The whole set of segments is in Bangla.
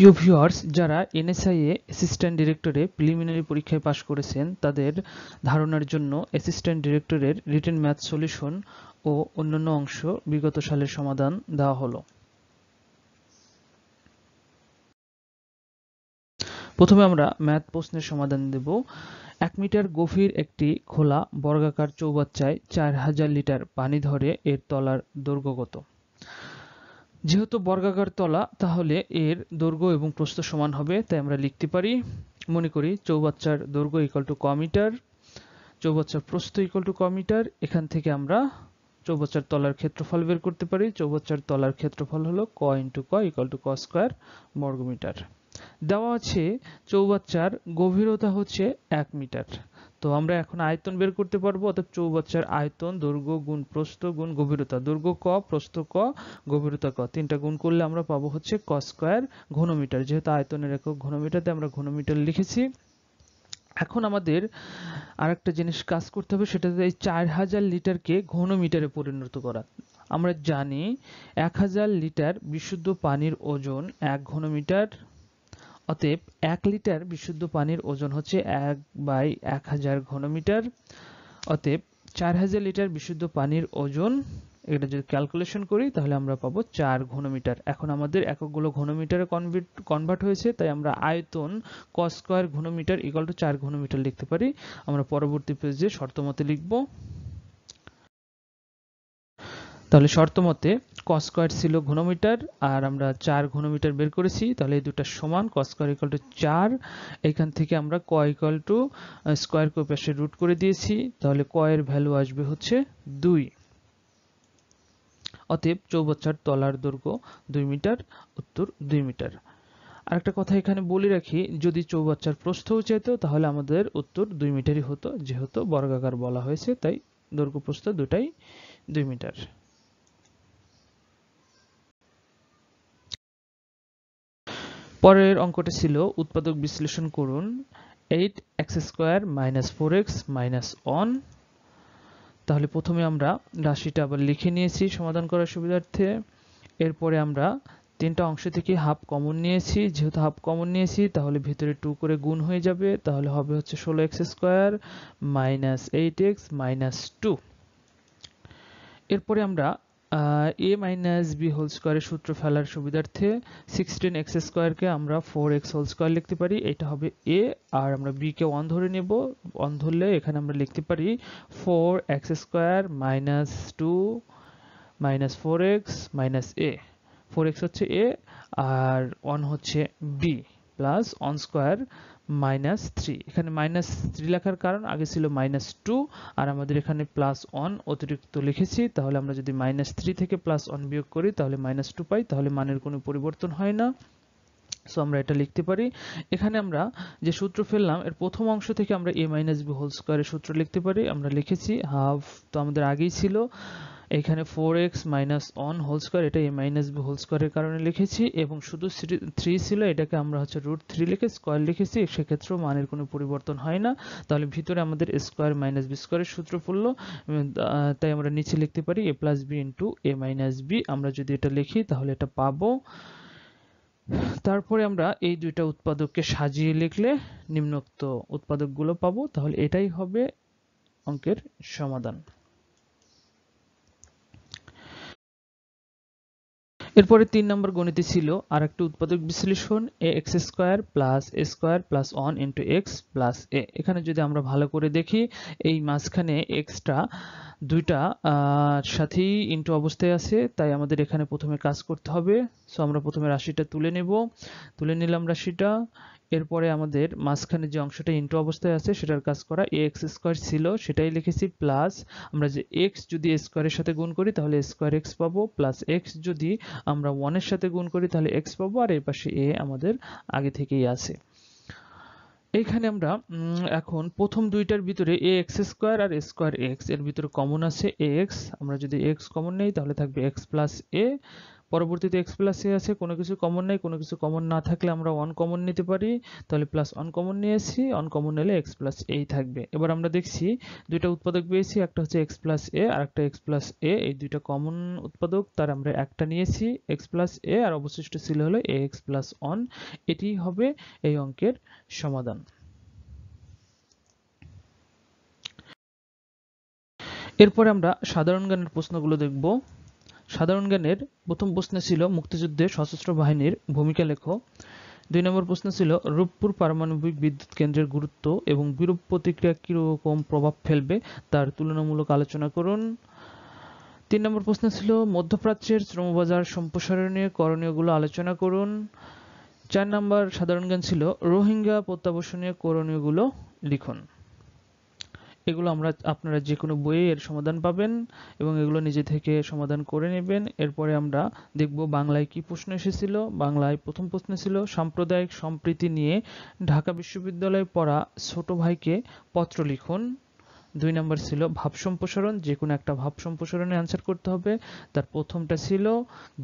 প্রিয় ভিউয়ার্স, যারা এনএসআই-এ অ্যাসিস্ট্যান্ট ডিরেক্টরে প্রিলিমিনারি পরীক্ষায় পাশ করেছেন তাদের ধারণার জন্য অ্যাসিস্ট্যান্ট ডিরেক্টরের রিটেন ম্যাথ সলিউশন ও অন্যান্য অংশ বিগত সালের সমাধান দেওয়া হলো। প্রথমে আমরা ম্যাথ প্রশ্নের সমাধান দেব। 1 মিটার গভীর একটি খোলা বর্গাকার চৌবাচ্চায় 4000 লিটার পানি ধরে এর তলার দৈর্ঘ্য কত? যেহেতু বর্গাকার তলা, তাহলে এর দৈর্ঘ্য এবং প্রস্থ সমান হবে, তাই আমরা লিখতে পারি, মনে করি চৌবাচ্চার দৈর্ঘ্য ইকুয়াল টু ক মিটার, চৌবাচ্চার প্রস্থ ইকুয়াল টু ক মিটার। এখান থেকে আমরা চৌবাচ্চার তলার ক্ষেত্রফল বের করতে পারি। চৌবাচ্চার তলার ক্ষেত্রফল হলো ক ইন্টু ক ইকুয়াল টু ক স্কোয়ার বর্গমিটার। দেওয়া আছে চৌবাচ্চার গভীরতা হচ্ছে 1 মিটার। তো আমরা এখন আয়তন বের করতে পারবো, অর্থাৎ চৌবাচ্চার আয়তন দৈর্ঘ্য গুণ প্রস্থ গুণ গভীরতা। দৈর্ঘ্য ক, প্রস্থ ক, গভীরতা ক, তিনটা গুণ করলে আমরা পাবো হচ্ছে ক স্কোয়ার ঘনমিটার। যেহেতু আয়তনের একক ঘনমিটার, তাই আমরা ঘনমিটার লিখেছি। এখন আমাদের আরেকটা জিনিস কাজ করতে হবে, সেটা হচ্ছে এই 4000 লিটারকে ঘনমিটারে পরিণত করা। আমরা জানি 1000 লিটার বিশুদ্ধ পানির ওজন 1 ঘনমিটার। অতএব 1 লিটার বিশুদ্ধ পানির ওজন হচ্ছে 1/1000 ঘনমিটার। অতএব 4000 লিটার বিশুদ্ধ পানির ওজন, এটা যদি ক্যালকুলেশন করি তাহলে আমরা পাবো 4 ঘনমিটার। এখন আমাদের এককগুলো ঘনমিটারে কনভার্ট হয়েছে, তাই আমরা আয়তন ক স্কয়ার ঘনমিটার ইকুয়াল টু 4 ঘনমিটার লিখতে পারি। আমরা পরবর্তী পেজে শর্তমতে লিখব। তাহলে শর্তমতে ক স্কয়ার ছিল ঘনমিটার আর আমরা 4 ঘনমিটার বের করেছি, তাহলে এই দুটো সমান। ক স্কয়ার ইকুয়াল টু 4, এখান থেকে আমরা ক ইকুয়াল টু স্কয়ার করে পাশে রুট করে দিয়েছি, তাহলে ক এর ভ্যালু আসবে হচ্ছে 2। অতএব চৌবাচ্চার তলার দৈর্ঘ্য 2 মিটার, উত্তর 2 মিটার। আরেকটা কথা এখানে বলে রাখি, যদি চৌবাচ্চার প্রস্থও চাইতো তাহলে আমাদের উত্তর 2 মিটারই হতো, যেহেতু বর্গাকার বলা হয়েছে, তাই দৈর্ঘ্য প্রস্থ দুটাই 2 মিটার। পরের অঙ্কটা ছিল উৎপাদক বিশ্লেষণ করুন। 8x² - 4x - 1। তাহলে প্রথমে আমরা রাশিটা আবার লিখে নিয়েছি সমাধান করার সুবিধার্থে। এরপরে আমরা তিনটা অংশ থেকে হাফ কমন নিয়েছি। যেহেতু হাফ কমন নিয়েছি, তাহলে ভিতরে 2 করে গুণ হয়ে যাবে, তাহলে হবে হচ্ছে 16x² - 8x - 2। এরপরে আমরা a - b হোল স্কয়ারের সূত্র ফেলার সুবিধার্থে 16x² কে আমরা 4x হোল স্কয়ার লিখতে পারি। এটা হবে a, আর আমরা b কে 1 ধরে নেব। 1 ধরলে এখানে আমরা লিখতে পারি 4x² - 2 - 4x - a। 4x হচ্ছে a আর 1 হচ্ছে b, প্লাস 1 স্কয়ার -3। এখানে -3 লেখার কারণ আগে ছিল -2 আর আমাদের এখানে +1 অতিরিক্ত লিখেছি। তাহলে আমরা যদি -3 থেকে +1 বিয়োগ করি তাহলে -2 পাই, তাহলে মানের কোনো পরিবর্তন হয় না। সো আমরা এটা লিখতে পারি। এখানে আমরা যে সূত্র ফেললাম এর প্রথম অংশ থেকে আমরা a - b হোল স্কয়ারের সূত্র লিখতে পারি। আমরা লিখেছি হাফ, তো আমাদের আগেই ছিল। এখানে 4x - 1 হোল স্কয়ার, এটা a - b হোল স্কয়ারের কারণে লিখেছি, এবং শুধু 3 ছিল, এটাকে আমরা হচ্ছে √3 লিখে স্কয়ার লিখেছি। সেক্ষেত্রেও মানের কোনো পরিবর্তন হয় না। তাহলে ভিতরে আমাদের a স্কয়ার - b স্কয়ারের সূত্র পড়লো, তাই আমরা নিচে লিখতে পারি a + b * a - b। আমরা যদি এটা লিখি তাহলে এটা পাবো। তারপরে আমরা এই দুইটা উৎপাদককে সাজিয়ে লিখলে নিম্নোক্ত উৎপাদকগুলো পাবো। তাহলে এটাই হবে অঙ্কের সমাধান। এরপরে 3 নম্বর গণিতে ছিল আরেকটা উৎপাদক বিশ্লেষণ, ax² + a² + 1 * x + a। এখানে যদি আমরা ভালো করে দেখি, এই মাঝখানে এক্সটা দুইটা সাথেই ইনটু অবস্থায় আছে, তাই আমাদের এখানে প্রথমে কাজ করতে হবে। সো আমরা প্রথমে রাশিটা তুলে নেব। তুলে নিলাম রাশিটা। এরপরে আমাদের মাঝখানে যে অংশটা ইনটু অবস্থায় আছে সেটার কাজ করা। ax² ছিল সেটাই লিখেছি, প্লাস আমরা যে x যদি a স্কয়ারের সাথে গুণ করি তাহলে a² x পাবো, প্লাস x যদি আমরা 1 এর সাথে গুণ করি তাহলে x পাবো, আর এর পাশে a আমাদের আগে থেকেই আছে। এইখানে আমরা এখন প্রথম দুইটার ভিতরে ax² আর a²x এর ভিতরে কমন আছে ax। আমরা যদি x কমন নেই তাহলে থাকবে x + a পরবর্তীতে x প্লাস a আছে, কোনো কিছু কমন নাই, কোনো কিছু কমন না থাকলে আমরা 1 কমন নিতে পারি, তাহলে প্লাস 1 কমন নিয়েছি, 1 কমন নিলে x প্লাস a থাকবে। এবার আমরা দেখছি দুইটা উৎপাদক পেয়েছি, একটা হচ্ছে x প্লাস a আর একটা x প্লাস a, এই দুইটা কমন উৎপাদক, তার আমরা একটা নিয়েছি x প্লাস a আর অবশিষ্ট ছিল হলো ax প্লাস 1। এটি হবে এই অঙ্কের সমাধান। এরপরে আমরা সাধারণ জ্ঞানের প্রশ্নগুলো দেখব। সাধারণ জ্ঞানের প্রথম প্রশ্ন ছিল মুক্তিযুদ্ধে সশস্ত্র বাহিনীর ভূমিকা লেখো। 2 নম্বর প্রশ্ন ছিল রূপপুর পারমাণবিক বিদ্যুৎ কেন্দ্রের গুরুত্ব এবং বিরূপ প্রতিক্রিয়া কিরকম প্রভাব ফেলবে তার তুলনামূলক আলোচনা করুন। 3 নম্বর প্রশ্ন ছিল মধ্যপ্রাচ্যের শ্রমবাজার সম্প্রসারণে করণীয়গুলো আলোচনা করুন। 4 নম্বর সাধারণ জ্ঞান ছিল রোহিঙ্গা প্রত্যাবাসনে করণীয়গুলো লিখুন। এগুলো আপনারা যে কোনো বইয়ে এর সমাধান পাবেন এবং এগুলো নিজে থেকে সমাধান করে নেবেন। এরপরে আমরা দেখব বাংলায় কি প্রশ্ন এসেছিল। বাংলায় প্রথম প্রশ্ন ছিল সাম্প্রদায়িক সম্প্রীতি নিয়ে ঢাকা বিশ্ববিদ্যালয়ে পড়া ছোট ভাইকে পত্র লিখুন। 2 নম্বর ছিল ভাব সম্প্রসারণ, যে কোনো একটা ভাব সম্প্রসারণে অ্যান্সার করতে হবে। তার প্রথমটা ছিল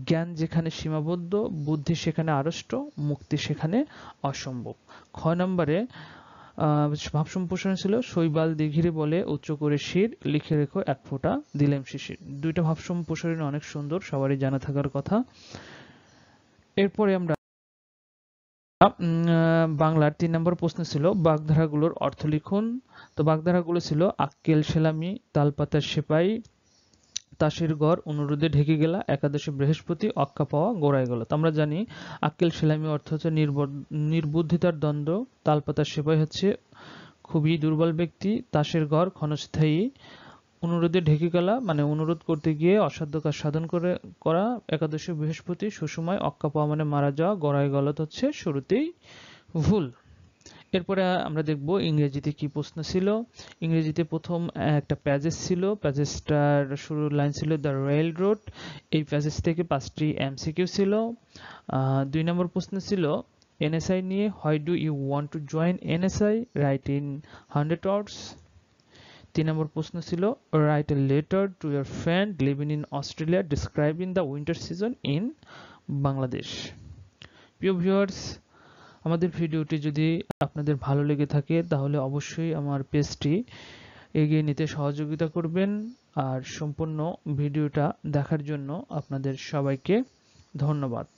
জ্ঞান যেখানে সীমাবদ্ধ, বুদ্ধি সেখানে আড়ষ্ট, মুক্তি সেখানে অসম্ভব। 6 নম্বরে ভাব সম্প্রসারণ ছিল শৈবাল দিঘিরে বলে উচ্চ করে শির, লিখে রেখো এক ফোঁটা দিলেম শিশির। দুইটা ভাব সম্প্রসারণ অনেক সুন্দর, সবারই জানা থাকার কথা। এরপরে আমরা বাংলার 3 নম্বর প্রশ্ন ছিল বাগধারাগুলোর অর্থ লিখুন। তো বাগধারাগুলো ছিল আক্কেল সেলামি, তালপাতার সেপাই, তাসের ঘর, অনুরোধে ঢেকে গেলা, একাদশী বৃহস্পতি, অক্কা পাওয়া, গোড়ায় গেল। তো আমরা জানি আক্কেল সেলামি অর্থ হচ্ছে নির্বুদ্ধিতার দ্বন্দ্ব, তালপাতার সেপাই হচ্ছে খুবই দুর্বল ব্যক্তি, তাসের ঘর ক্ষণস্থায়ী, অনুরোধে ঢেকে গেলা মানে অনুরোধ করতে গিয়ে অসাধ্য কাজ সাধন করা, একাদশী বৃহস্পতি সুসময়, অক্কা পাওয়া মানে মারা যাওয়া, গড়ায় গলত হচ্ছে শুরুতেই ভুল। এরপরে আমরা দেখব ইংরেজিতে কি প্রশ্ন ছিল। ইংরেজিতে প্রথম একটা প্যাসেজ ছিল, প্যাসেজটার শুরুর লাইন ছিল দ্য রেল রোড। এই প্যাসেজ থেকে 5টি এমসিকিউ ছিল। 2 নম্বর প্রশ্ন ছিল এনএসআই নিয়ে, why do you want to join NSI, write in 100 words। 3 নম্বর প্রশ্ন ছিল write a letter to your friend living in Australia describing the winter season in Bangladesh. প্রিয় ভিউয়ার্স, আমাদের ভিডিওটি যদি আপনাদের ভালো লেগে থাকে তাহলে অবশ্যই আমার পেজটি এগিয়ে নিতে সহযোগিতা করবেন। আর সম্পূর্ণ ভিডিওটা দেখার জন্য আপনাদের সবাইকে ধন্যবাদ।